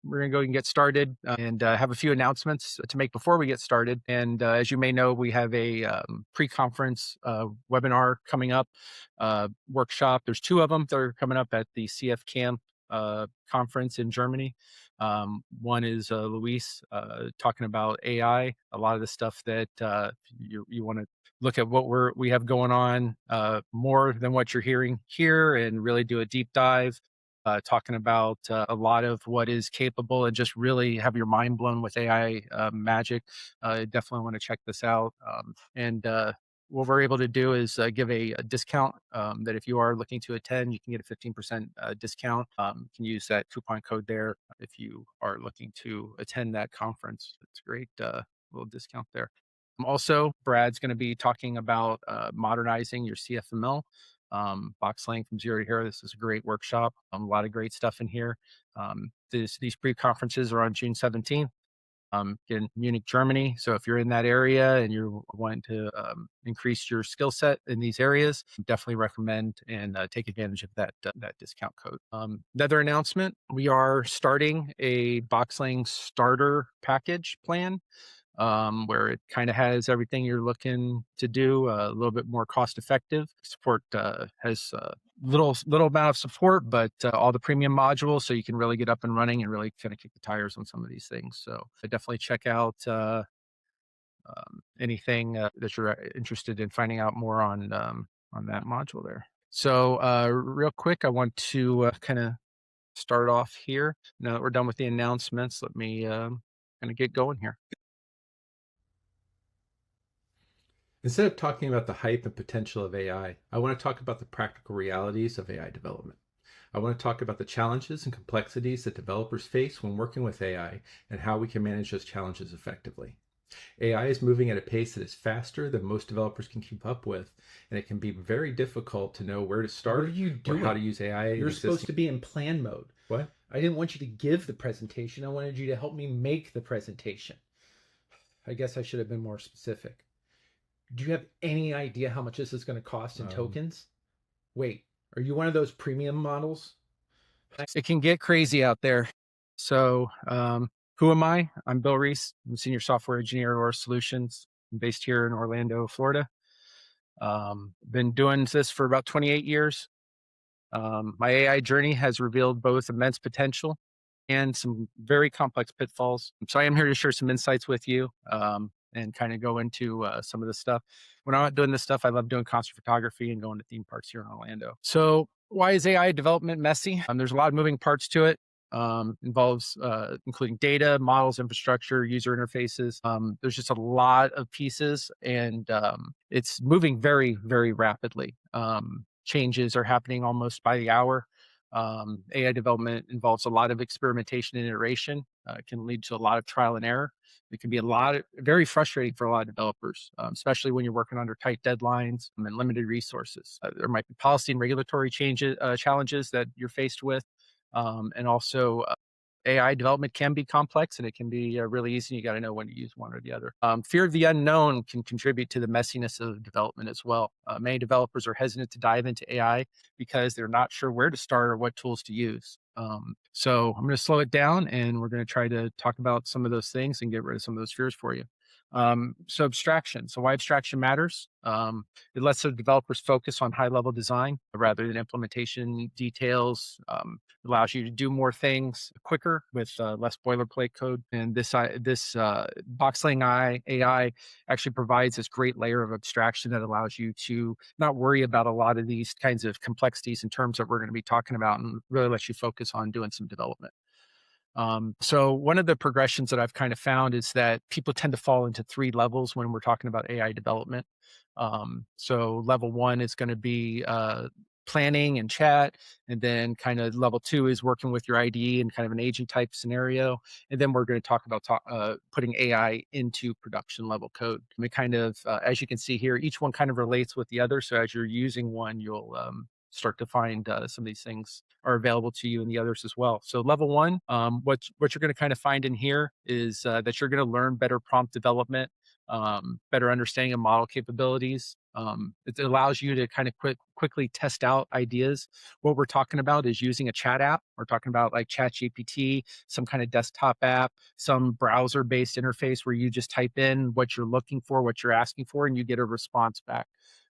we're going to go and get started and have a few announcements to make before we get started. And as you may know, we have a pre-conference webinar coming up, workshop. There's two of them that are coming up at the CF Camp conference in Germany. One is Luis talking about AI, a lot of the stuff that you want to look at what we have going on more than what you're hearing here and really do a deep dive. Talking about a lot of what is capable and just really have your mind blown with AI magic. Definitely want to check this out. And what we're able to do is give a discount that if you are looking to attend, you can get a 15% discount. You can use that coupon code there if you are looking to attend that conference. It's a great little discount there. Also, Brad's going to be talking about modernizing your CFML. BoxLang from Zero to Hero. This is a great workshop. A lot of great stuff in here. These pre-conferences are on June 17th in Munich, Germany. So if you're in that area and you're wanting to increase your skill set in these areas, definitely recommend and take advantage of that discount code. Another announcement, we are starting a BoxLang starter package plan. Where it kind of has everything you're looking to do, a little bit more cost effective. Support has little amount of support, but all the premium modules, so you can really get up and running and really kind of kick the tires on some of these things. So I definitely check out anything that you're interested in finding out more on that module there. So real quick, I want to kind of start off here. Now that we're done with the announcements, let me kind of get going here. Instead of talking about the hype and potential of AI, I want to talk about the practical realities of AI development. I want to talk about the challenges and complexities that developers face when working with AI and how we can manage those challenges effectively. AI is moving at a pace that is faster than most developers can keep up with, and it can be very difficult to know where to start What are you doing? or how to use AI. You're supposed to be in plan mode. What? I didn't want you to give the presentation. I wanted you to help me make the presentation. I guess I should have been more specific. Do you have any idea how much this is going to cost in tokens? Wait, are you one of those premium models? It can get crazy out there. So who am I? I'm Bill Reese. I'm a senior software engineer at Aura Solutions. I'm based here in Orlando, Florida. Been doing this for about 28 years. My AI journey has revealed both immense potential and some very complex pitfalls. So I am here to share some insights with you and kind of go into some of this stuff. When I'm not doing this stuff, I love doing concert photography and going to theme parks here in Orlando. So why is AI development messy? There's a lot of moving parts to it. Involves including data, models, infrastructure, user interfaces. There's just a lot of pieces, and it's moving very, very rapidly. Changes are happening almost by the hour. AI development involves a lot of experimentation and iteration. It can lead to a lot of trial and error. It can be very frustrating for a lot of developers, especially when you're working under tight deadlines and limited resources. There might be policy and regulatory challenges that you're faced with. And also AI development can be complex and it can be really easy. You got to know when to use one or the other. Fear of the unknown can contribute to the messiness of development as well. Many developers are hesitant to dive into AI because they're not sure where to start or what tools to use. So I'm going to slow it down and we're going to try to talk about some of those things and get rid of some of those fears for you. So abstraction. So why abstraction matters? It lets the developers focus on high-level design rather than implementation details. Allows you to do more things quicker with less boilerplate code. And this BoxLang AI actually provides this great layer of abstraction that allows you to not worry about a lot of these kinds of complexities in terms that we're going to be talking about, and really lets you focus on doing some development. So one of the progressions that I've kind of found is that people tend to fall into three levels when we're talking about AI development. So level one is going to be planning and chat. And then kind of level two is working with your IDE and kind of an agent type scenario. And then we're going to talk about putting AI into production level code. I mean, kind of, as you can see here, each one kind of relates with the other. So as you're using one, you'll start to find some of these things are available to you in the others as well. So level one, what you're going to kind of find in here is that you're going to learn better prompt development, better understanding of model capabilities, It allows you to kind of quickly test out ideas. What we're talking about is using a chat app. We're talking about like ChatGPT, some kind of desktop app, some browser-based interface where you just type in what you're looking for, what you're asking for, and you get a response back.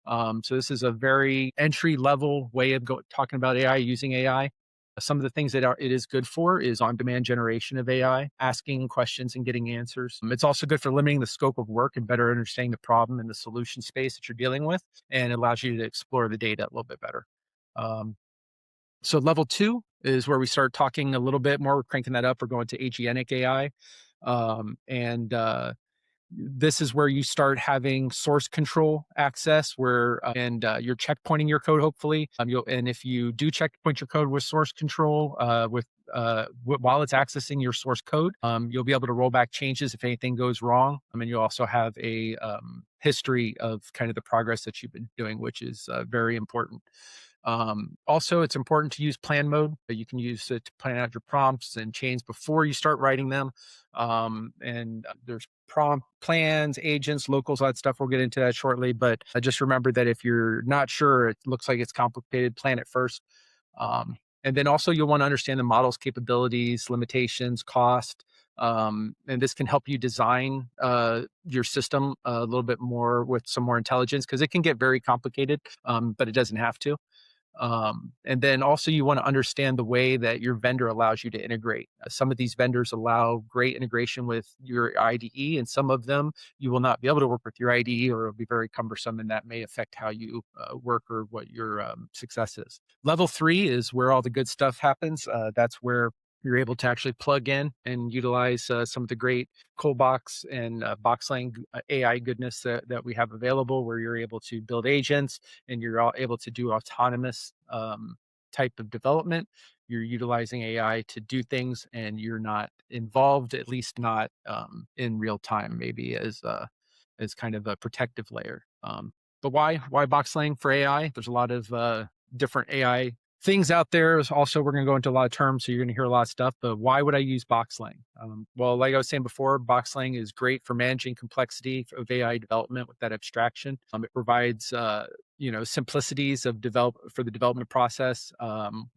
So this is a very entry-level way of talking about AI, using AI. Some of the things that it is good for is on-demand generation of AI, asking questions and getting answers. It's also good for limiting the scope of work and better understanding the problem and the solution space that you're dealing with, and it allows you to explore the data a little bit better. So level 2 is where we start talking a little bit more. We're cranking that up. We're going to agentic AI. This is where you start having source control access, where you're checkpointing your code. Hopefully, and if you do checkpoint your code with source control, while it's accessing your source code, you'll be able to roll back changes if anything goes wrong. I mean, you also have a history of kind of the progress that you've been doing, which is very important. Also, it's important to use plan mode. You can use it to plan out your prompts and chains before you start writing them. There's prompt plans, agents, locals, all that stuff. We'll get into that shortly. But just remember that if you're not sure, it looks like it's complicated, plan it first. And then also you'll want to understand the model's capabilities, limitations, cost. And this can help you design your system a little bit more with some more intelligence, because it can get very complicated, but it doesn't have to. And then also you want to understand the way that your vendor allows you to integrate. Some of these vendors allow great integration with your IDE, and some of them you will not be able to work with your IDE, or it'll be very cumbersome, and that may affect how you work or what your success is. Level 3 is where all the good stuff happens. That's where you're able to actually plug in and utilize some of the great Coalbox and BoxLang AI goodness that we have available, where you're able to build agents and you're all able to do autonomous type of development. You're utilizing AI to do things, and you're not involved, at least not in real time, maybe as kind of a protective layer. But why BoxLang for AI? There's a lot of different AI things out there. Also, we're going to go into a lot of terms, so you're going to hear a lot of stuff. But why would I use BoxLang? Well, like I was saying before, BoxLang is great for managing complexity of AI development with that abstraction. It provides simplicities of for the development process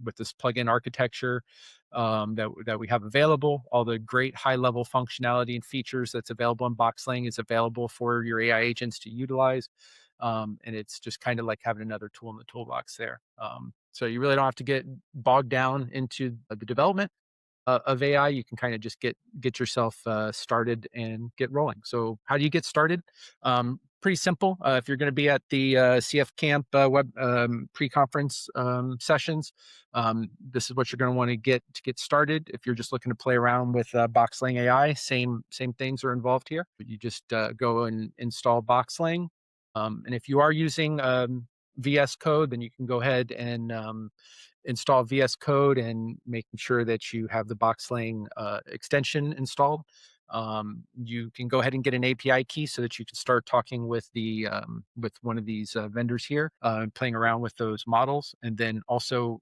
with this plugin architecture that we have available. All the great high-level functionality and features that's available in BoxLang is available for your AI agents to utilize. And it's just kind of like having another tool in the toolbox there. So you really don't have to get bogged down into the development of AI. You can kind of just get yourself started and get rolling. So how do you get started? Pretty simple. If you're going to be at the CF Camp web pre-conference sessions, this is what you're going to want to get started. If you're just looking to play around with BoxLang AI, same things are involved here. You just go and install BoxLang. And if you are using VS Code, then you can go ahead and install VS Code and making sure that you have the BoxLang extension installed. You can go ahead and get an API key so that you can start talking with with one of these vendors here, playing around with those models, and then also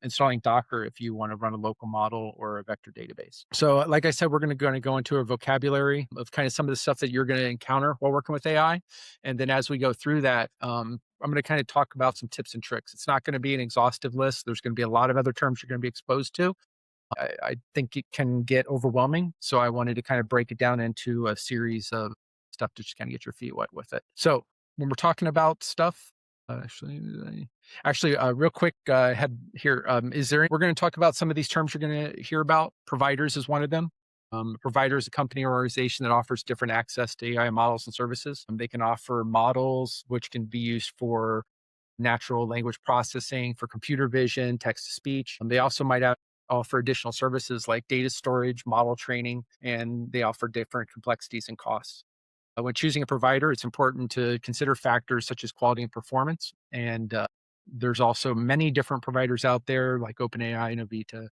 installing Docker if you want to run a local model or a vector database. So like I said, we're going to go into a vocabulary of kind of some of the stuff that you're going to encounter while working with AI. And then as we go through that, I'm going to kind of talk about some tips and tricks. It's not going to be an exhaustive list. There's going to be a lot of other terms you're going to be exposed to. I think it can get overwhelming. So I wanted to kind of break it down into a series of stuff to just kind of get your feet wet with it. So when we're talking about stuff, real quick, head here. We're going to talk about some of these terms you're going to hear about. Providers is one of them. Provider is a company or organization that offers different access to AI models and services. They can offer models which can be used for natural language processing, for computer vision, text to speech. They also might offer additional services like data storage, model training, and they offer different complexities and costs. When choosing a provider, it's important to consider factors such as quality and performance. And there's also many different providers out there like OpenAI, Novita,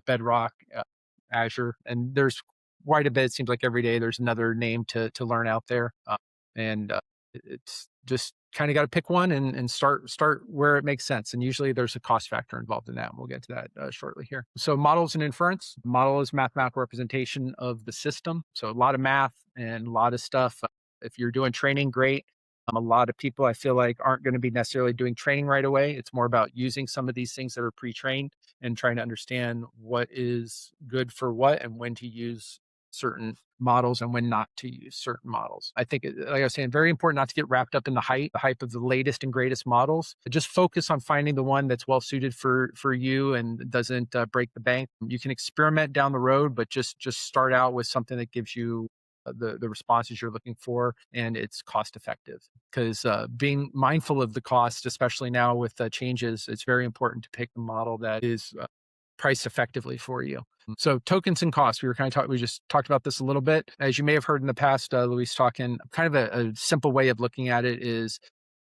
Bedrock, Azure, and there's quite a bit. It seems like every day there's another name to learn out there. It's just kind of got to pick one and start where it makes sense. And usually there's a cost factor involved in that. And we'll get to that shortly here. So models and inference. Model is mathematical representation of the system. So a lot of math and a lot of stuff. If you're doing training, great. A lot of people I feel like aren't going to be necessarily doing training right away. It's more about using some of these things that are pre-trained and trying to understand what is good for what and when to use certain models and when not to use certain models. I think, like I was saying, very important not to get wrapped up in the hype of the latest and greatest models. Just focus on finding the one that's well suited for you and doesn't break the bank. You can experiment down the road, but just start out with something that gives you the responses you're looking for, and it's cost effective. Because being mindful of the cost, especially now with changes, it's very important to pick a model that is priced effectively for you. So tokens and costs, we just talked about this a little bit. As you may have heard in the past, Luis talking, kind of a simple way of looking at it is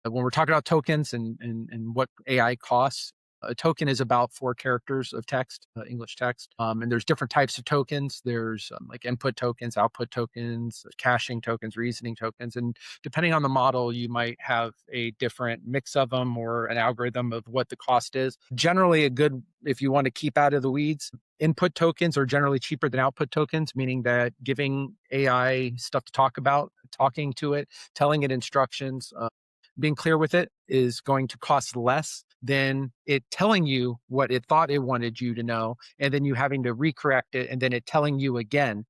when we're talking about tokens and what AI costs, a token is about 4 characters of text, English text. And there's different types of tokens. There's like input tokens, output tokens, caching tokens, reasoning tokens. And depending on the model, you might have a different mix of them or an algorithm of what the cost is. Generally, if you want to keep out of the weeds, input tokens are generally cheaper than output tokens, meaning that giving AI stuff to talk about, talking to it, telling it instructions, being clear with it is going to cost less than it telling you what it thought it wanted you to know, and then you having to recorrect it, and then it telling you again.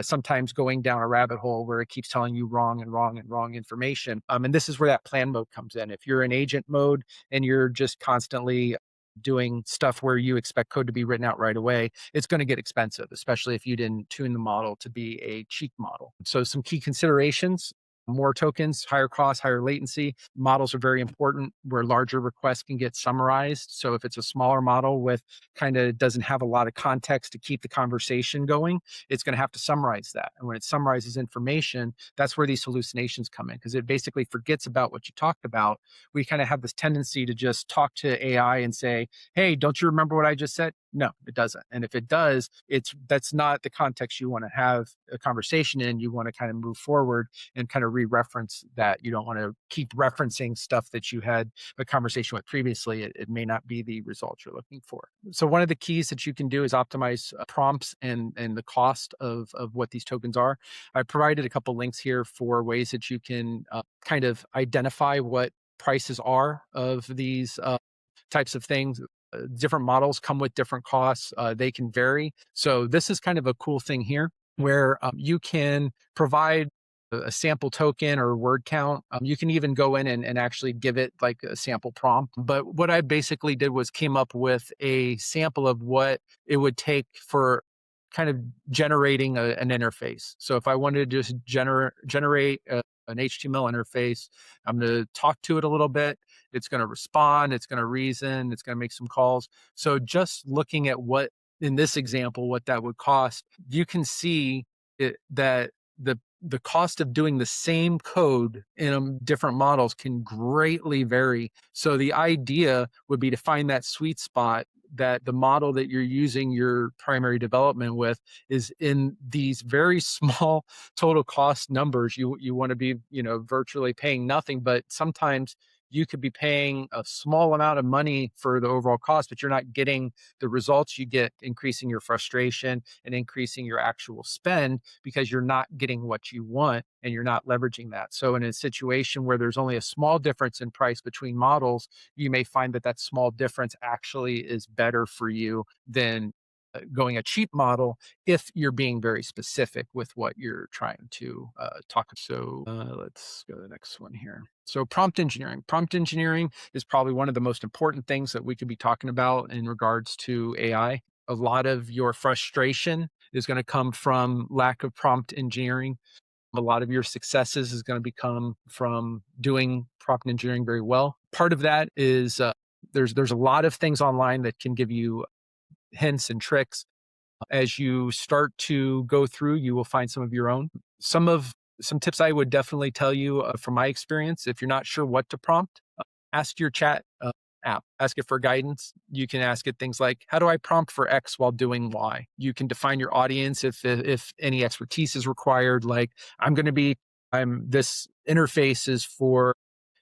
Sometimes going down a rabbit hole where it keeps telling you wrong and wrong and wrong information. And this is where that plan mode comes in. If you're in agent mode and you're just constantly doing stuff where you expect code to be written out right away, it's going to get expensive, especially if you didn't tune the model to be a cheap model. So some key considerations: more tokens, higher cost, higher latency. Models are very important where larger requests can get summarized. So if it's a smaller model with kind of doesn't have a lot of context to keep the conversation going, it's going to have to summarize that. And when it summarizes information, that's where these hallucinations come in, because it basically forgets about what you talked about. We kind of have this tendency to just talk to AI and say, hey, don't you remember what I just said? No, it doesn't. And if it does, that's not the context you want to have a conversation in. You want to kind of move forward and kind of re-reference that. You don't want to keep referencing stuff that you had a conversation with previously. It may not be the result you're looking for. So one of the keys that you can do is optimize prompts and the cost of what these tokens are. I provided a couple links here for ways that you can kind of identify what prices are of these types of things. Different models come with different costs. They can vary. So this is kind of a cool thing here where you can provide a sample token or word count. You can even go in and actually give it like a sample prompt. But what I basically did was came up with a sample of what it would take for kind of generating an interface. So if I wanted to just generate an HTML interface, I'm going to talk to it a little bit. It's going to respond. It's going to reason. It's going to make some calls. So just looking at what, in this example, what that would cost, you can see that the cost of doing the same code in different models can greatly vary. So the idea would be to find that sweet spot that the model that you're using your primary development with is in these very small total cost numbers. You want to be, virtually paying nothing, but sometimes you could be paying a small amount of money for the overall cost, but you're not getting the results you get, increasing your frustration and increasing your actual spend because you're not getting what you want and you're not leveraging that. So in a situation where there's only a small difference in price between models, you may find that small difference actually is better for you than going a cheap model if you're being very specific with what you're trying to talk. So let's go to the next one here. So prompt engineering. Prompt engineering is probably one of the most important things that we could be talking about in regards to AI. A lot of your frustration is going to come from lack of prompt engineering. A lot of your successes is going to come from doing prompt engineering very well. Part of that is there's a lot of things online that can give you hints and tricks. As you start to go through, you will find some of your own. Some tips I would definitely tell you from my experience: if you're not sure what to prompt, ask your chat app. Ask it for guidance. You can ask it things like, how do I prompt for X while doing Y? You can define your audience if any expertise is required. Like this interface is for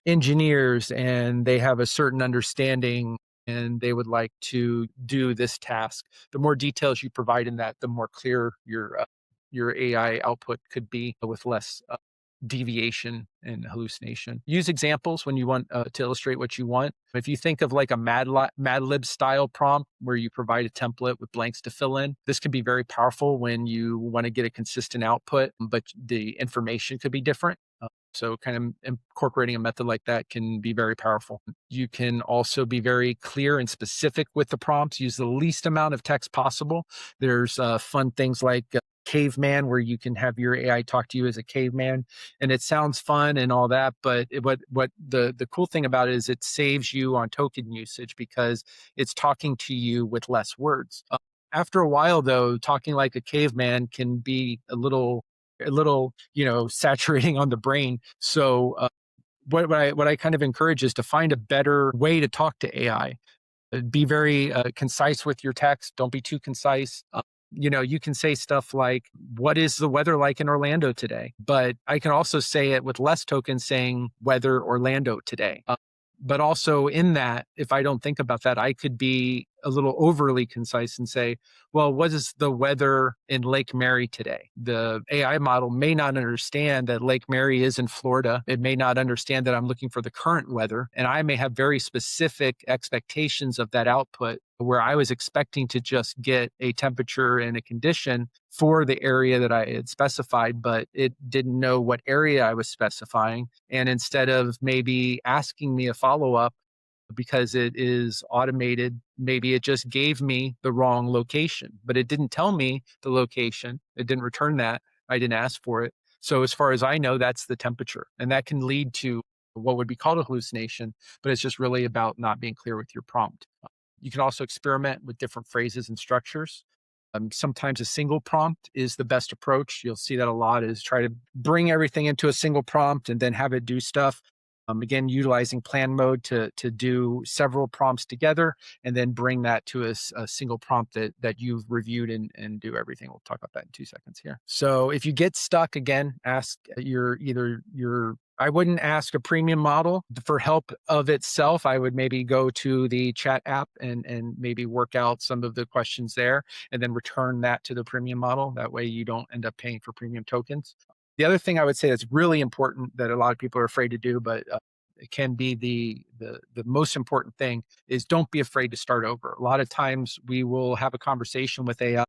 engineers and they have a certain understanding and they would like to do this task. The more details you provide in that, the more clear your AI output could be with less deviation and hallucination. Use examples when you want to illustrate what you want. If you think of like a Mad Lib style prompt where you provide a template with blanks to fill in, this can be very powerful when you want to get a consistent output, but the information could be different. So kind of incorporating a method like that can be very powerful. You can also be very clear and specific with the prompts, use the least amount of text possible. There's fun things like caveman, where you can have your AI talk to you as a caveman, and it sounds fun and all that. But what the cool thing about it is it saves you on token usage because it's talking to you with less words. After a while, though, talking like a caveman can be a little saturating on the brain. So what I kind of encourage is to find a better way to talk to AI. Be very concise with your text. Don't be too concise. You can say stuff like, what is the weather like in Orlando today? But I can also say it with less tokens, saying weather Orlando today. But also in that, if I don't think about that, I could be a little overly concise and say, well, what is the weather in Lake Mary today? The AI model may not understand that Lake Mary is in Florida. It may not understand that I'm looking for the current weather. And I may have very specific expectations of that output where I was expecting to just get a temperature and a condition for the area that I had specified, but it didn't know what area I was specifying. And instead of maybe asking me a follow-up, because it is automated, maybe it just gave me the wrong location, but it didn't tell me the location. It didn't return that. I didn't ask for it. So as far as I know, that's the temperature. And that can lead to what would be called a hallucination, but it's just really about not being clear with your prompt. You can also experiment with different phrases and structures. Sometimes a single prompt is the best approach. You'll see that a lot, is try to bring everything into a single prompt and then have it do stuff. Again, utilizing plan mode to do several prompts together and then bring that to a single prompt that you've reviewed and do everything. We'll talk about that in 2 seconds here. So if you get stuck, again, ask I wouldn't ask a premium model for help of itself. I would maybe go to the chat app and maybe work out some of the questions there and then return that to the premium model. That way you don't end up paying for premium tokens. The other thing I would say that's really important that a lot of people are afraid to do, but it can be the most important thing, is don't be afraid to start over. A lot of times we will have a conversation with AI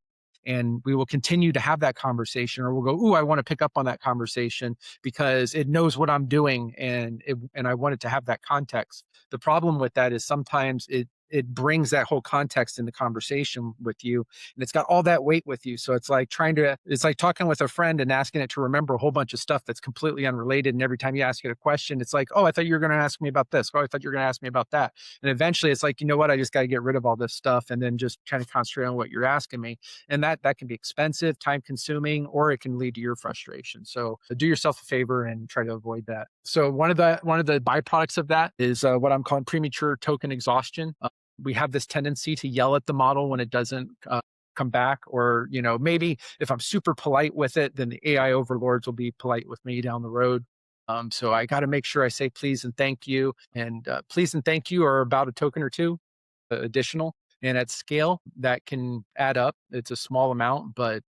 and we will continue to have that conversation, or we'll go, ooh, I want to pick up on that conversation because it knows what I'm doing and I want it to have that context. The problem with that is sometimes it brings that whole context in the conversation with you, and it's got all that weight with you. So it's like talking with a friend and asking it to remember a whole bunch of stuff that's completely unrelated. And every time you ask it a question, it's like, oh, I thought you were going to ask me about this. Oh, I thought you were going to ask me about that. And eventually it's like, you know what? I just got to get rid of all this stuff and then just kind of concentrate on what you're asking me. And that can be expensive, time consuming, or it can lead to your frustration. So do yourself a favor and try to avoid that. So one of the byproducts of that is what I'm calling premature token exhaustion. We have this tendency to yell at the model when it doesn't come back, or maybe if I'm super polite with it, then the AI overlords will be polite with me down the road. So I got to make sure I say please and thank you, and please and thank you are about a token or two additional, and at scale that can add up. It's a small amount, but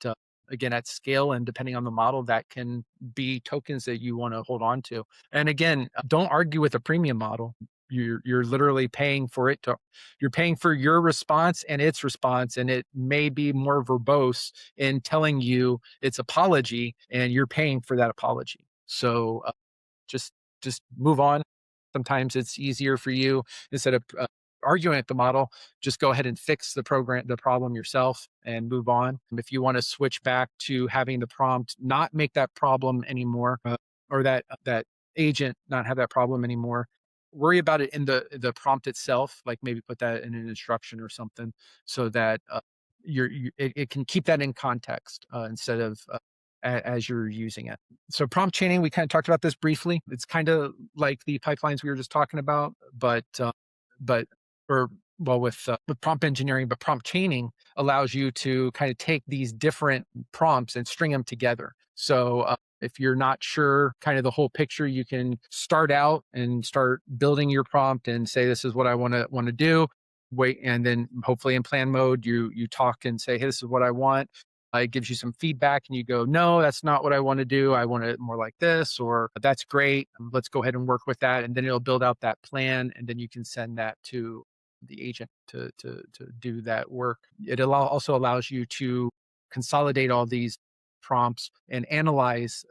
again, at scale and depending on the model, that can be tokens that you want to hold on to. And again, don't argue with a premium model. You're literally paying for it you're paying for your response and its response, and it may be more verbose in telling you its apology, and you're paying for that apology. So just move on. Sometimes it's easier for you, instead of arguing at the model, just go ahead and fix the problem yourself and move on. If you want to switch back to having the prompt not make that problem anymore, or that agent not have that problem anymore, worry about it in the prompt itself, like maybe put that in an instruction or something, so that it can keep that in context instead of as you're using it. So prompt chaining, we kind of talked about this briefly. It's kind of like the pipelines we were just talking about, with prompt engineering, but prompt chaining allows you to kind of take these different prompts and string them together. So if you're not sure kind of the whole picture, you can start out and start building your prompt and say, this is what I want to do. Wait, and then hopefully in plan mode, you talk and say, hey, this is what I want. It gives you some feedback and you go, no, that's not what I want to do. I want it more like this, or that's great. Let's go ahead and work with that. And then it'll build out that plan. And then you can send that to the agent to do that work. It also allows you to consolidate all these prompts and analyze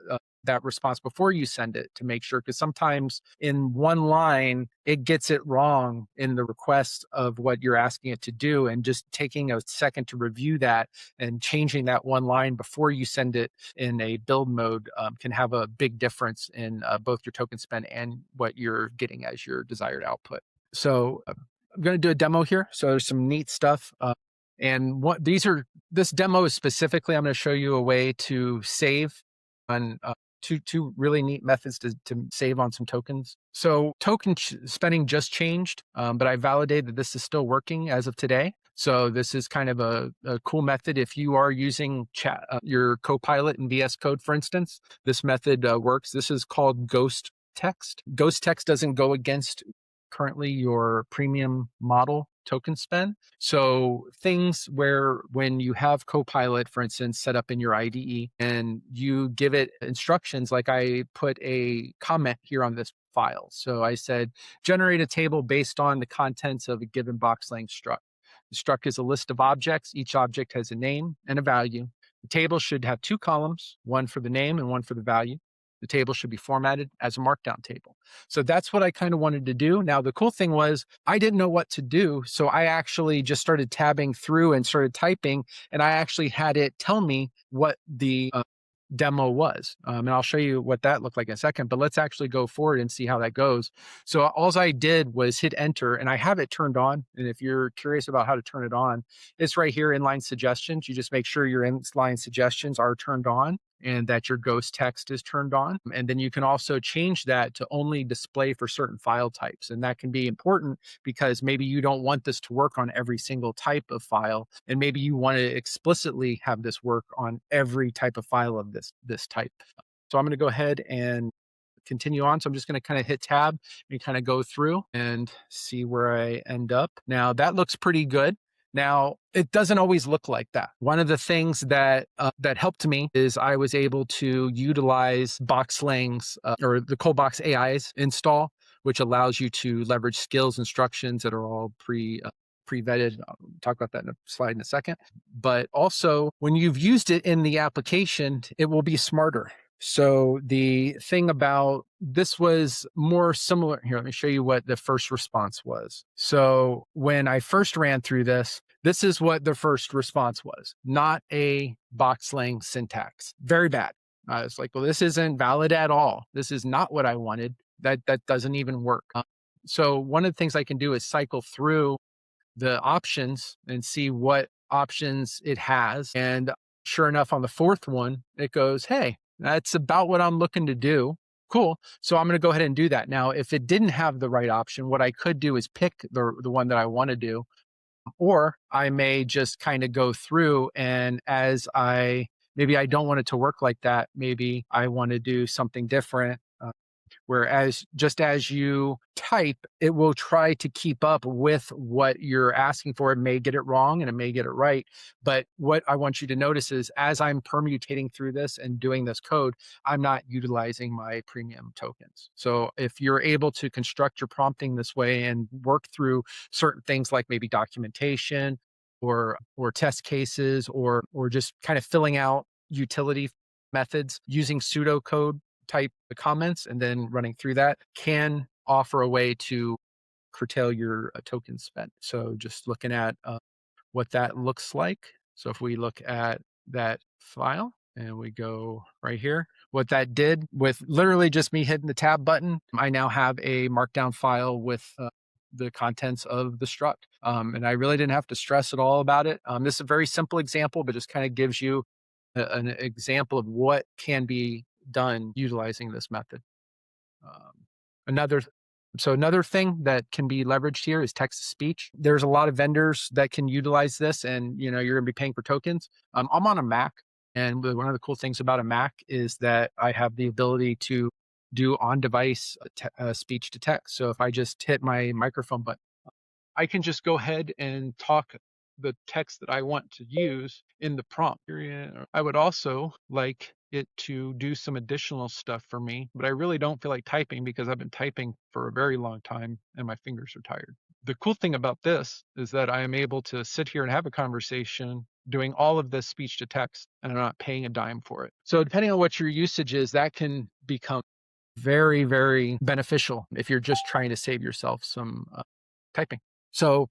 that response before you send it to make sure, because sometimes in one line it gets it wrong in the request of what you're asking it to do, and just taking a second to review that and changing that one line before you send it in a build mode can have a big difference in both your token spend and what you're getting as your desired output. So I'm going to do a demo here. So there's some neat stuff. And what this demo is specifically, I'm going to show you a way to save on two really neat methods to save on some tokens. So token spending just changed, but I validated that this is still working as of today. So this is kind of a cool method. If you are using your Copilot in VS Code, for instance, this method works. This is called Ghost Text. Ghost Text doesn't go against currently your premium model token spend. So things where when you have Copilot, for instance, set up in your IDE and you give it instructions, like I put a comment here on this file. So I said, generate a table based on the contents of a given BoxLang struct. The struct is a list of objects. Each object has a name and a value. The table should have two columns, one for the name and one for the value. The table should be formatted as a markdown table. So that's what I kind of wanted to do. Now, the cool thing was I didn't know what to do. So I actually just started tabbing through and started typing, and I actually had it tell me what the demo was. And I'll show you what that looked like in a second, but let's actually go forward and see how that goes. So all I did was hit enter, and I have it turned on. And if you're curious about how to turn it on, it's right here, inline suggestions. You just make sure your inline suggestions are turned on and that your ghost text is turned on. And then you can also change that to only display for certain file types. And that can be important because maybe you don't want this to work on every single type of file. And maybe you want to explicitly have this work on every type of file of this type. So I'm going to go ahead and continue on. So I'm just going to kind of hit tab and kind of go through and see where I end up. Now that looks pretty good. Now, it doesn't always look like that. One of the things that that helped me is I was able to utilize BoxLang's or the ColdBox AI's install, which allows you to leverage skills instructions that are all pre-vetted. I'll talk about that in a slide in a second. But also, when you've used it in the application, it will be smarter. So the thing about this was more similar. Here, let me show you what the first response was. So when I first ran through this, this is what the first response was. Not a BoxLang syntax. Very bad. I was like, well, this isn't valid at all. This is not what I wanted. That doesn't even work. So one of the things I can do is cycle through the options and see what options it has. And sure enough, on the fourth one, it goes, hey, that's about what I'm looking to do. Cool. So I'm going to go ahead and do that. Now, if it didn't have the right option, what I could do is pick the one that I want to do, or I may just kind of go through, and maybe I don't want it to work like that. Maybe I want to do something different. Whereas just as you type, it will try to keep up with what you're asking for. It may get it wrong and it may get it right. But what I want you to notice is as I'm permutating through this and doing this code, I'm not utilizing my premium tokens. So if you're able to construct your prompting this way and work through certain things like maybe documentation or test cases or just kind of filling out utility methods using pseudocode type comments and then running through that can offer a way to curtail your token spend. So just looking at what that looks like. So if we look at that file and we go right here, what that did with literally just me hitting the tab button, I now have a markdown file with the contents of the struct. And I really didn't have to stress at all about it. This is a very simple example, but just kind of gives you an example of what can be done utilizing this method. Another thing that can be leveraged here is text to speech. There's a lot of vendors that can utilize this, and you're going to be paying for tokens. I'm on a Mac, and one of the cool things about a Mac is that I have the ability to do on-device speech to text. So if I just hit my microphone button, I can just go ahead and talk the text that I want to use in the prompt. I would also like it to do some additional stuff for me, but I really don't feel like typing because I've been typing for a very long time and my fingers are tired. The cool thing about this is that I am able to sit here and have a conversation doing all of this speech to text, and I'm not paying a dime for it. So depending on what your usage is, that can become very, very beneficial if you're just trying to save yourself some typing. So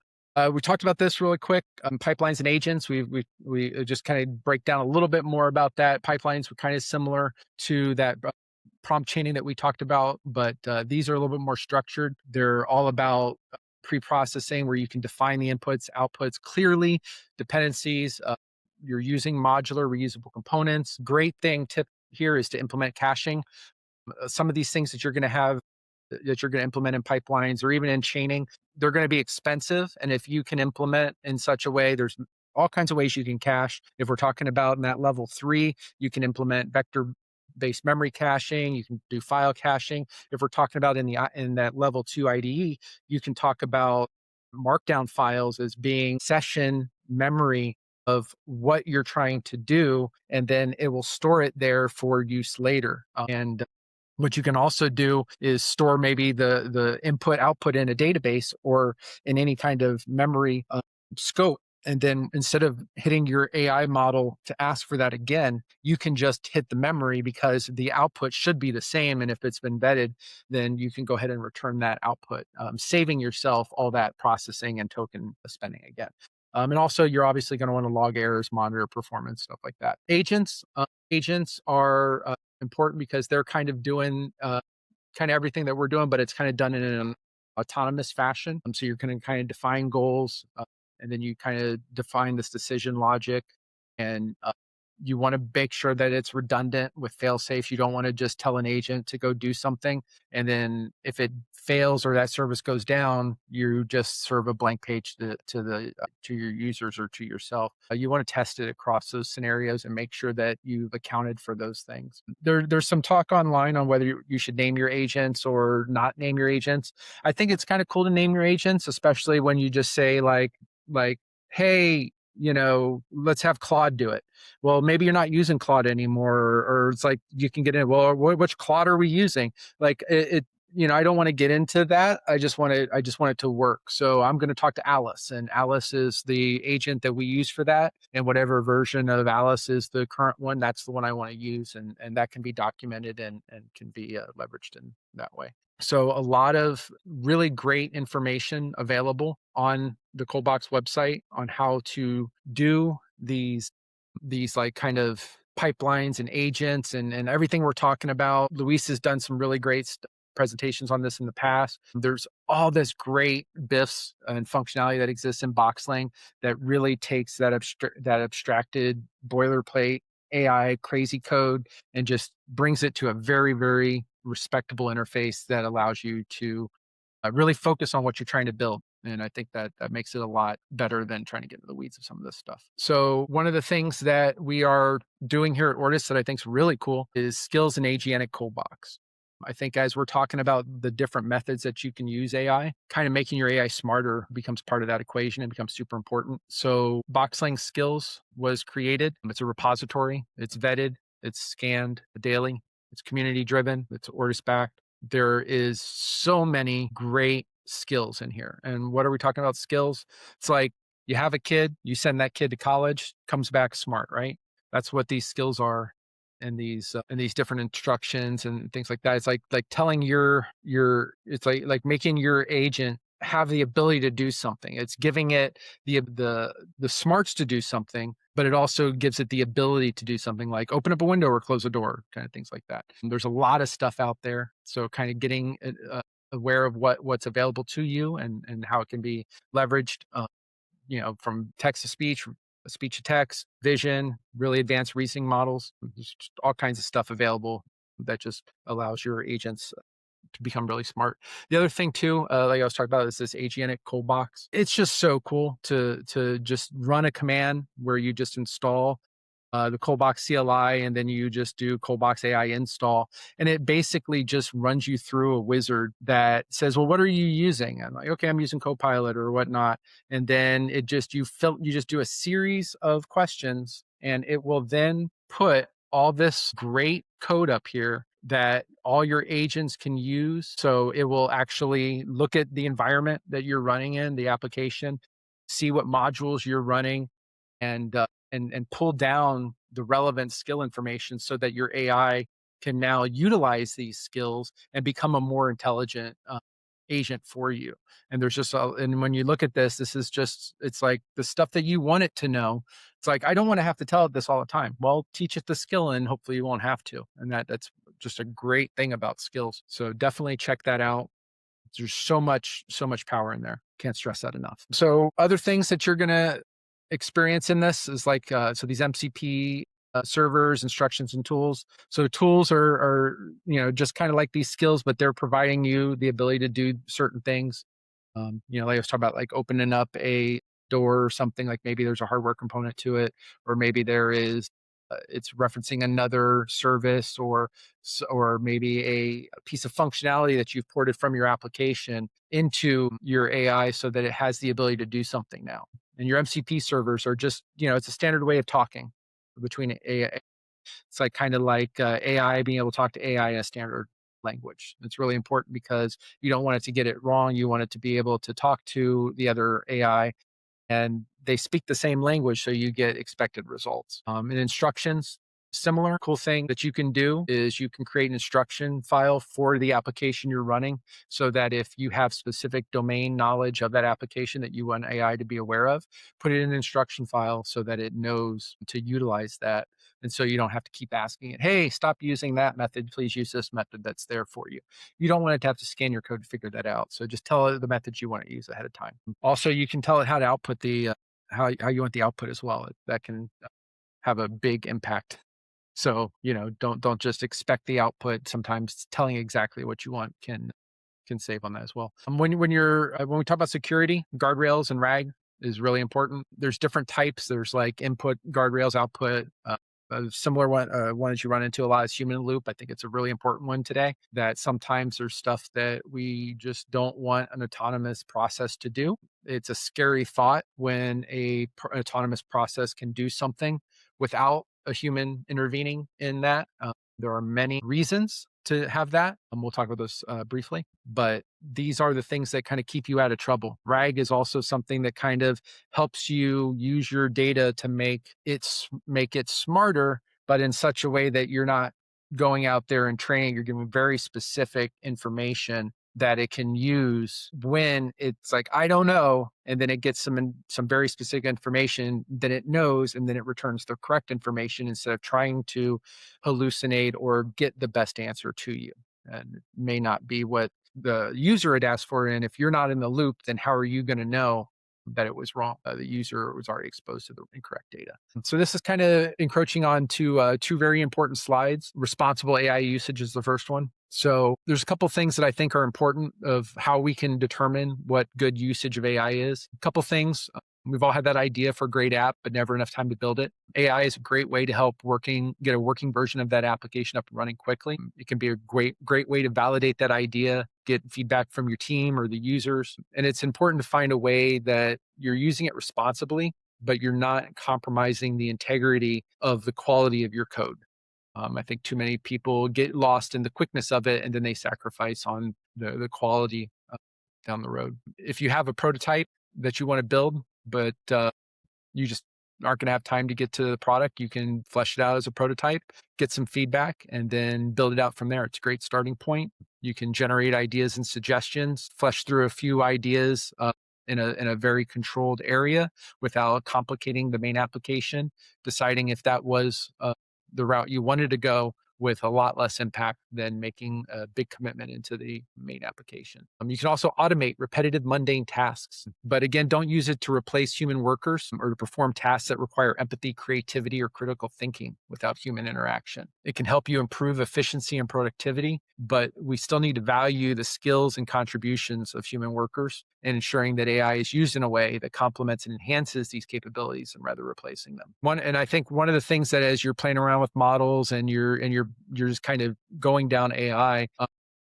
we talked about this really quick. Pipelines and agents. We just kind of break down a little bit more about that. Pipelines were kind of similar to that prompt chaining that we talked about, but these are a little bit more structured. They're all about pre-processing, where you can define the inputs, outputs clearly, dependencies. You're using modular, reusable components. Great tip here is to implement caching. Some of these things that you're going to implement in pipelines or even in chaining, they're going to be expensive. And if you can implement in such a way, there's all kinds of ways you can cache. If we're talking about in that level 3, you can implement vector-based memory caching. You can do file caching. If we're talking about in that level 2 IDE, you can talk about markdown files as being session memory of what you're trying to do, and then it will store it there for use later. And what you can also do is store maybe the input output in a database or in any kind of memory scope. And then instead of hitting your AI model to ask for that again, you can just hit the memory because the output should be the same. And if it's been vetted, then you can go ahead and return that output, saving yourself all that processing and token spending again. And also, you're obviously going to want to log errors, monitor performance, stuff like that. Agents are important because they're kind of doing kind of everything that we're doing, but it's kind of done in an autonomous fashion. So you're going to kind of define goals, and then you kind of define this decision logic, and you want to make sure that it's redundant with fail safes. You don't want to just tell an agent to go do something, and then if it fails or that service goes down, you just serve a blank page to your users or to yourself. You want to test it across those scenarios and make sure that you've accounted for those things. There's some talk online on whether you should name your agents or not name your agents. I think it's kind of cool to name your agents, especially when you just say like, hey, let's have Claude do it. Well, maybe you're not using Claude anymore, or it's like you can get in, well, which Claude are we using? Like I don't want to get into that. I just want it to work. So I'm going to talk to Alice, and Alice is the agent that we use for that. And whatever version of Alice is the current one, that's the one I want to use. And that can be documented and can be leveraged in that way. So a lot of really great information available on the Coldbox website on how to do these like kind of pipelines and agents and everything we're talking about. Luis has done some really great presentations on this in the past. There's all this great BIFs and functionality that exists in BoxLang that really takes that abstracted boilerplate AI crazy code and just brings it to a very, very respectable interface that allows you to really focus on what you're trying to build. And I think that makes it a lot better than trying to get into the weeds of some of this stuff. So one of the things that we are doing here at Ortus that I think is really cool is skills in agentic Coldbox. I think as we're talking about the different methods that you can use AI, kind of making your AI smarter becomes part of that equation and becomes super important. So BoxLang Skills was created. It's a repository. It's vetted. It's scanned daily. It's community driven. It's Ortus backed. There is so many great skills in here. And what are we talking about skills? It's like you have a kid, you send that kid to college, comes back smart, right? That's what these skills are in these different instructions and things like that. It's like telling it's like making your agent have the ability to do something. It's giving it the smarts to do something, but it also gives it the ability to do something like open up a window or close a door, kind of things like that. And there's a lot of stuff out there. So kind of getting aware of what's available to you and how it can be leveraged, from text to speech to text, vision, really advanced reasoning models. There's just all kinds of stuff available that just allows your agents to become really smart. The other thing too, like I was talking about, is this agentic Coldbox. It's just so cool to just run a command where you just install the Coalbox CLI, and then you just do Coalbox AI install. And it basically just runs you through a wizard that says, well, what are you using? I'm like, okay, I'm using Copilot or whatnot. And then you just do a series of questions, and it will then put all this great code up here that all your agents can use. So it will actually look at the environment that you're running in, the application, see what modules you're running, and pull down the relevant skill information so that your AI can now utilize these skills and become a more intelligent agent for you. And and when you look at this is just, it's like the stuff that you want it to know. It's like, I don't want to have to tell it this all the time. Well, teach it the skill and hopefully you won't have to. And that's just a great thing about skills. So definitely check that out. There's so much power in there. Can't stress that enough. So other things that you're going to experience in this is like, so these MCP servers, instructions, and tools. So tools are just kind of like these skills, but they're providing you the ability to do certain things. Like I was talking about, like opening up a door or something, like maybe there's a hardware component to it, or maybe there is, it's referencing another service, or maybe a piece of functionality that you've ported from your application into your AI so that it has the ability to do something now. And your MCP servers are just, it's a standard way of talking between AI. It's like kind of like AI being able to talk to AI in a standard language. It's really important because you don't want it to get it wrong. You want it to be able to talk to the other AI, and they speak the same language, so you get expected results. And instructions, similar. Cool thing that you can do is you can create an instruction file for the application you're running, so that if you have specific domain knowledge of that application that you want AI to be aware of, put it in an instruction file so that it knows to utilize that. And so you don't have to keep asking it, hey, stop using that method. Please use this method that's there for you. You don't want it to have to scan your code to figure that out. So just tell it the methods you want to use ahead of time. Also, you can tell it how to output how you want the output as well. That can have a big impact. So, don't just expect the output. Sometimes telling exactly what you want can save on that as well. When we talk about security, guardrails and RAG is really important. There's different types. There's like input guardrails, output. A similar one that you run into a lot is human in the loop. I think it's a really important one today, that sometimes there's stuff that we just don't want an autonomous process to do. It's a scary thought when an autonomous process can do something without a human intervening in that. There are many reasons to have that. We'll talk about those briefly, but these are the things that kind of keep you out of trouble. RAG is also something that kind of helps you use your data to make it smarter, but in such a way that you're not going out there and training. You're giving very specific information that it can use when it's like, I don't know. And then it gets some very specific information that it knows, and then it returns the correct information instead of trying to hallucinate or get the best answer to you. And it may not be what the user had asked for. And if you're not in the loop, then how are you going to know that it was wrong? The user was already exposed to the incorrect data. So this is kind of encroaching on to two very important slides. Responsible AI usage is the first one. So there's a couple things that I think are important of how we can determine what good usage of AI is. A couple things. We've all had that idea for a great app, but never enough time to build it. AI is a great way to help get a working version of that application up and running quickly. It can be a great way to validate that idea, get feedback from your team or the users. And it's important to find a way that you're using it responsibly, but you're not compromising the integrity of the quality of your code. I think too many people get lost in the quickness of it, and then they sacrifice on the quality down the road. If you have a prototype that you want to build, but you just aren't going to have time to get to the product, you can flesh it out as a prototype, get some feedback, and then build it out from there. It's a great starting point. You can generate ideas and suggestions, flesh through a few ideas in a very controlled area without complicating the main application, deciding if that was the route you wanted to go with a lot less impact than making a big commitment into the main application. You can also automate repetitive, mundane tasks, but again, don't use it to replace human workers or to perform tasks that require empathy, creativity, or critical thinking without human interaction. It can help you improve efficiency and productivity, but we still need to value the skills and contributions of human workers and ensuring that AI is used in a way that complements and enhances these capabilities and rather replacing them. And I think one of the things that as you're playing around with models and you're just kind of going down AI,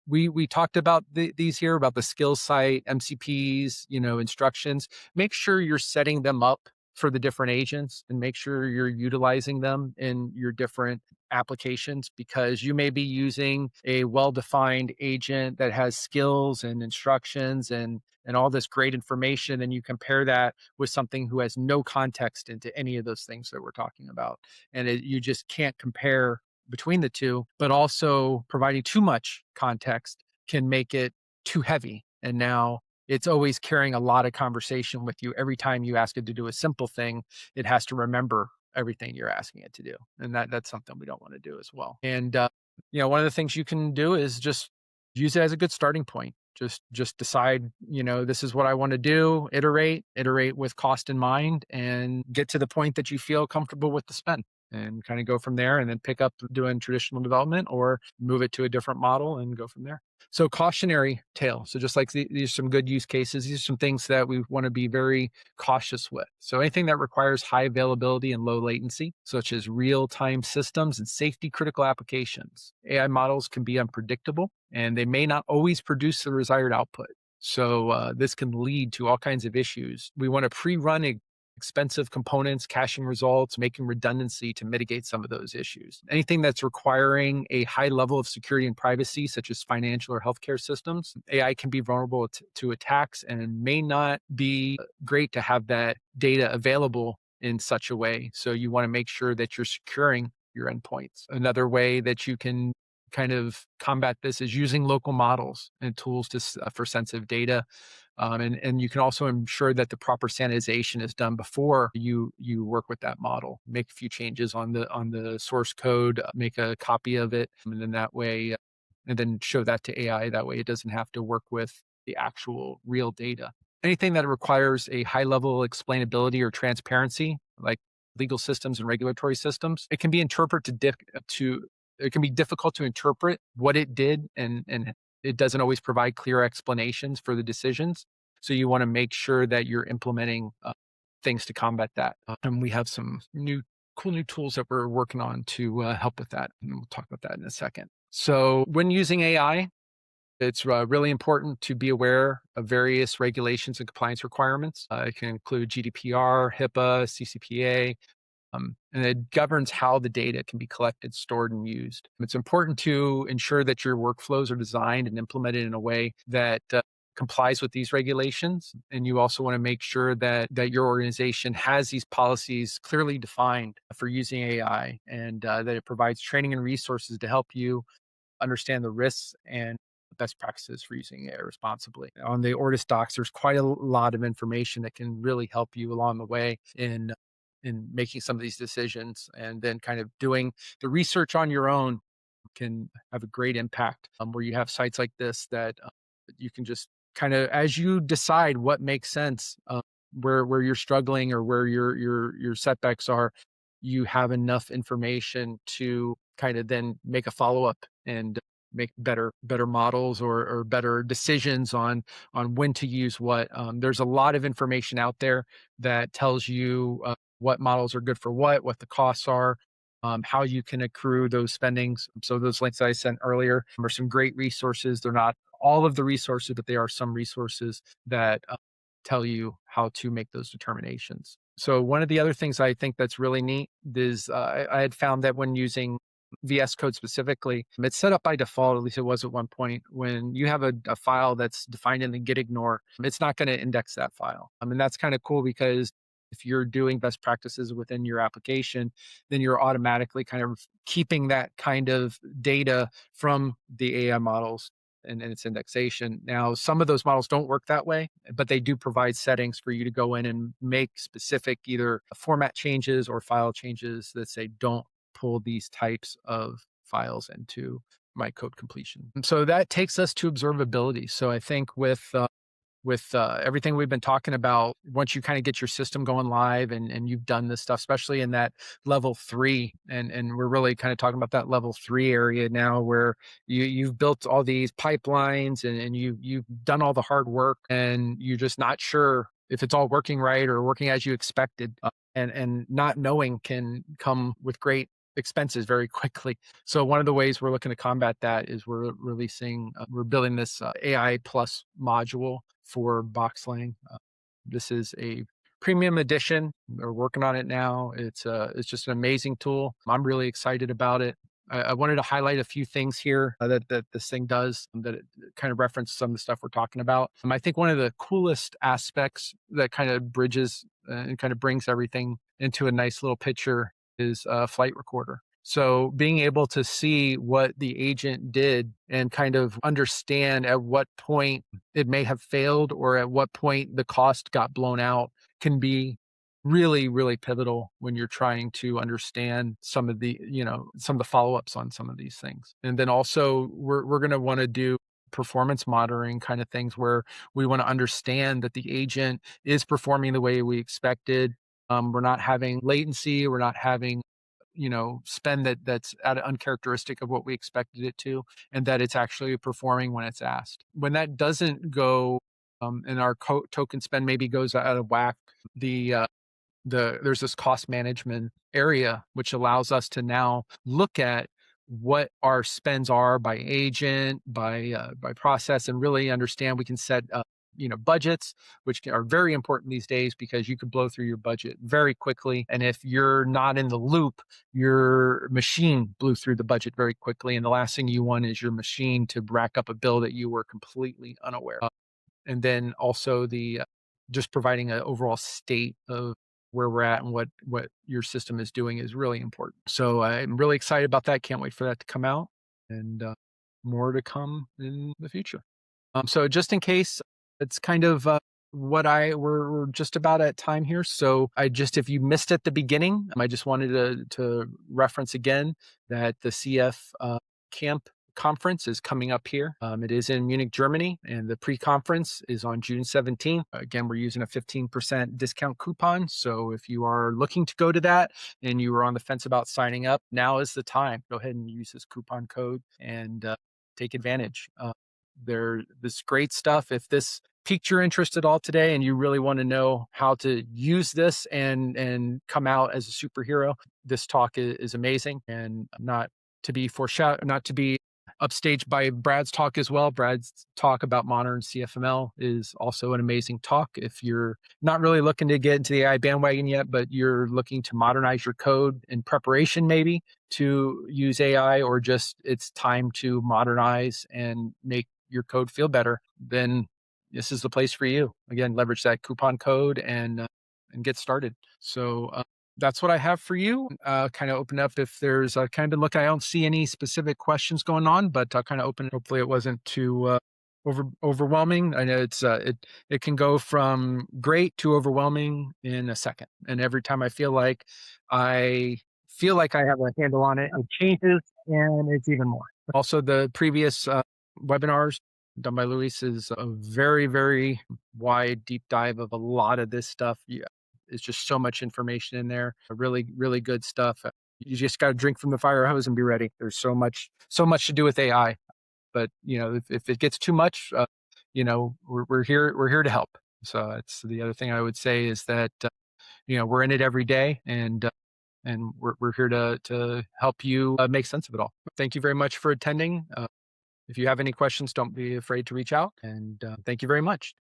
we talked about these here, about the skill site, MCPs, instructions. Make sure you're setting them up for the different agents and make sure you're utilizing them in your different applications, because you may be using a well-defined agent that has skills and instructions and all this great information, and you compare that with something who has no context into any of those things that we're talking about. And you just can't compare between the two, but also providing too much context can make it too heavy. And now it's always carrying a lot of conversation with you. Every time you ask it to do a simple thing, it has to remember everything you're asking it to do. And that's something we don't want to do as well. And, one of the things you can do is just use it as a good starting point. Just decide, this is what I want to do, iterate with cost in mind, and get to the point that you feel comfortable with the spend, and kind of go from there, and then pick up doing traditional development or move it to a different model and go from there. So cautionary tale. So just like these are some good use cases, these are some things that we want to be very cautious with. So anything that requires high availability and low latency, such as real-time systems and safety critical applications. AI models can be unpredictable and they may not always produce the desired output. So this can lead to all kinds of issues. We want to pre-run expensive components, caching results, making redundancy to mitigate some of those issues. Anything that's requiring a high level of security and privacy, such as financial or healthcare systems, AI can be vulnerable to attacks and may not be great to have that data available in such a way. So you want to make sure that you're securing your endpoints. Another way that you can kind of combat this is using local models and tools for sensitive data. And you can also ensure that the proper sanitization is done before you work with that model. Make a few changes on the source code, make a copy of it, and then that way, and then show that to AI. That way, it doesn't have to work with the actual real data. Anything that requires a high level of explainability or transparency, like legal systems and regulatory systems, it can be it can be difficult to interpret what it did, and it doesn't always provide clear explanations for the decisions. So you want to make sure that you're implementing things to combat that. And we have some cool new tools that we're working on to help with that. And we'll talk about that in a second. So when using AI, it's really important to be aware of various regulations and compliance requirements. It can include GDPR, HIPAA, CCPA, and it governs how the data can be collected, stored, and used. It's important to ensure that your workflows are designed and implemented in a way that complies with these regulations. And you also want to make sure that your organization has these policies clearly defined for using AI, and that it provides training and resources to help you understand the risks and best practices for using AI responsibly. On the Ortus docs, there's quite a lot of information that can really help you along the way in making some of these decisions, and then kind of doing the research on your own can have a great impact, where you have sites like this that you can just kind of, as you decide what makes sense, where you're struggling or where your setbacks are, you have enough information to kind of then make a follow-up and make better models or better decisions on when to use what. There's a lot of information out there that tells you what models are good for what the costs are, how you can accrue those spendings. So those links that I sent earlier are some great resources. They're not all of the resources, but they are some resources that tell you how to make those determinations. So one of the other things I think that's really neat is I had found that when using VS Code specifically, it's set up by default, at least it was at one point, when you have a file that's defined in the git ignore, it's not going to index that file. And that's kind of cool, because if you're doing best practices within your application, then you're automatically kind of keeping that kind of data from the AI models and its indexation. Now, some of those models don't work that way, but they do provide settings for you to go in and make specific either format changes or file changes that say, don't pull these types of files into my code completion. And so that takes us to observability. So I think with with everything we've been talking about, once you kind of get your system going live and you've done this stuff, especially in that level 3, and we're really kind of talking about that level 3 area now, where you've built all these pipelines and you've done all the hard work, and you're just not sure if it's all working right or working as you expected. And not knowing can come with great expenses very quickly. So one of the ways we're looking to combat that is we're building this AI plus module for BoxLang. This is a premium edition. We're working on it now. It's just an amazing tool. I'm really excited about it. I wanted to highlight a few things here that this thing does, that it kind of reference some of the stuff we're talking about. I think one of the coolest aspects that kind of bridges and kind of brings everything into a nice little picture is a flight recorder. So being able to see what the agent did and kind of understand at what point it may have failed or at what point the cost got blown out can be really, really pivotal when you're trying to understand some of the follow-ups on some of these things. And then also we're going to want to do performance monitoring kind of things, where we want to understand that the agent is performing the way we expected. We're not having latency. We're not having spend that's uncharacteristic of what we expected it to, and that it's actually performing when it's asked. When that doesn't go, and our token spend maybe goes out of whack, there's this cost management area, which allows us to now look at what our spends are by agent, by process, and really understand. We can set budgets, which are very important these days, because you could blow through your budget very quickly. And if you're not in the loop, your machine blew through the budget very quickly. And the last thing you want is your machine to rack up a bill that you were completely unaware of. And then also just providing an overall state of where we're at and what your system is doing is really important. So I'm really excited about that. Can't wait for that to come out, and more to come in the future. So just in case, it's kind of we're just about at time here. So if you missed at the beginning, I just wanted to reference again that the CF camp conference is coming up here. It is in Munich, Germany, and the pre-conference is on June 17th. Again, we're using a 15% discount coupon. So if you are looking to go to that and you were on the fence about signing up, now is the time. Go ahead and use this coupon code and take advantage. There's this great stuff. If this piqued your interest at all today and you really want to know how to use this and come out as a superhero, this talk is amazing. And not to be upstaged by Brad's talk as well. Brad's talk about modern CFML is also an amazing talk. If you're not really looking to get into the AI bandwagon yet, but you're looking to modernize your code in preparation maybe to use AI, or just it's time to modernize and make your code feel better, then this is the place for you. Again, leverage that coupon code and get started. So that's what I have for you. Kind of open up if there's kind of been looking. I don't see any specific questions going on, but I'll kind of open it. Hopefully it wasn't too overwhelming. I know it can go from great to overwhelming in a second. And every time I feel like I have a handle on it, it changes and it's even more. Also, the previous webinars done by Luis is a very, very wide deep dive of a lot of this stuff. Yeah, it's just so much information in there. Really, really good stuff. You just got to drink from the fire hose and be ready. There's so much to do with AI. But if it gets too much, we're here to help. So that's the other thing I would say, is that we're in it every day, and we're here to help you make sense of it all. Thank you very much for attending. If you have any questions, don't be afraid to reach out. And thank you very much.